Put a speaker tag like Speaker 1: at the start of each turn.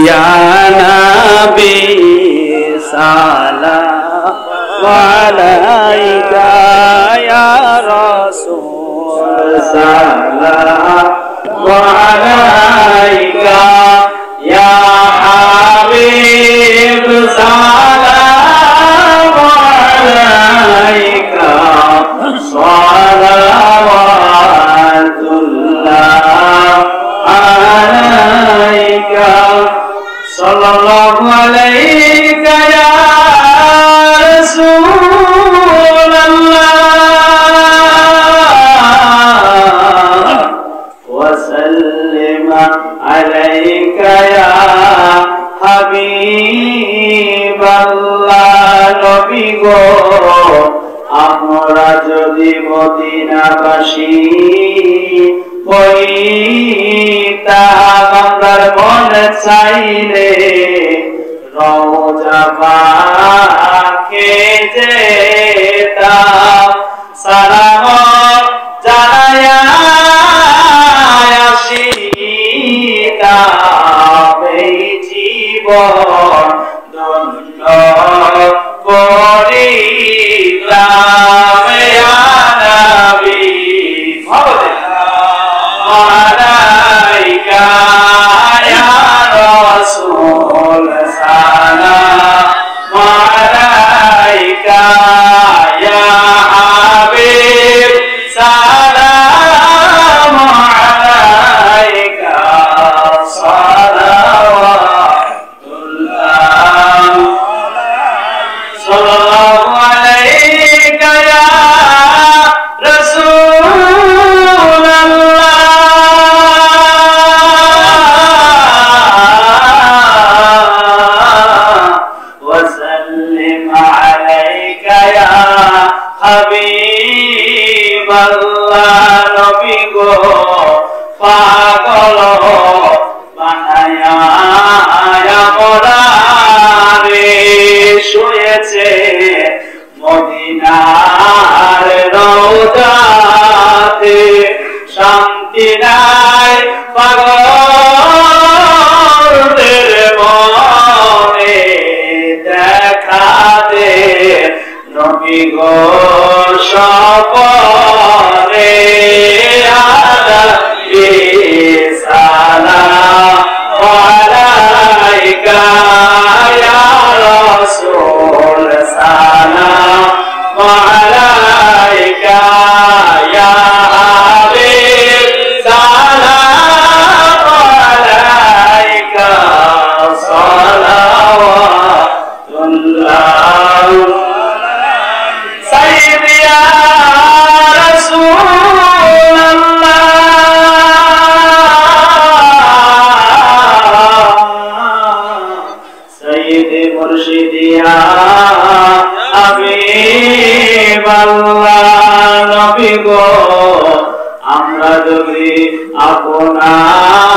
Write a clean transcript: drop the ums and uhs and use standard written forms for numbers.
Speaker 1: ইয়া নবী সালাম আলাইকা ইয়া রাসূল সালাম আলাইকা ইয়া হাবিব সালাম আলাইকা সালাওয়াতুল্লাহ আলাইকা সাল্লাল্লাহু আলাইকা ইয়া রাসূলাল্লাহ ওয়া সাল্লিম আলাইকা ইয়া হাবিবাল্লাহ। নবী গো আমরা যদি মদিনাবাসী হইতাম, আমরার মন চাইলে রওজা পাকে যেতাম, সালাম জানায়া আসিতাম, এই জীবন ধন্য করিলাম ইয়া নবী আলাইকা ইয়া রাসূল সালাম আলাইকা ইয়া হাবিব সালাম আলাইকা সালাওয়াতুল্লাহ সাল্লাল্লাহু আলাইকা ইয়া রাসূলাল্লাহ ওয়া সাল্লিম আলাইকা ইয়া হাবিবাল্লাহ। নবী গো পাগল বানায়া মোরারে শুয়েছে মদিনার রওজাতে, শান্তি নাই পাগলদের মনে, দেখা দে নবী গো স্বপনে আলাইহি সালাম আলাইকা ইয়া রাসূল সালাম আলাইকা ইয়া হাবিব সালাম আলাইকা সালাওয়াতুল্লাহ সাইয়্যিদি ইয়া রাসূলাল্লাহ সাইয়্যিদি মুরশিদি ইয়া হাবিবাল্লাহ। নবী গো আমরা যদি আপনার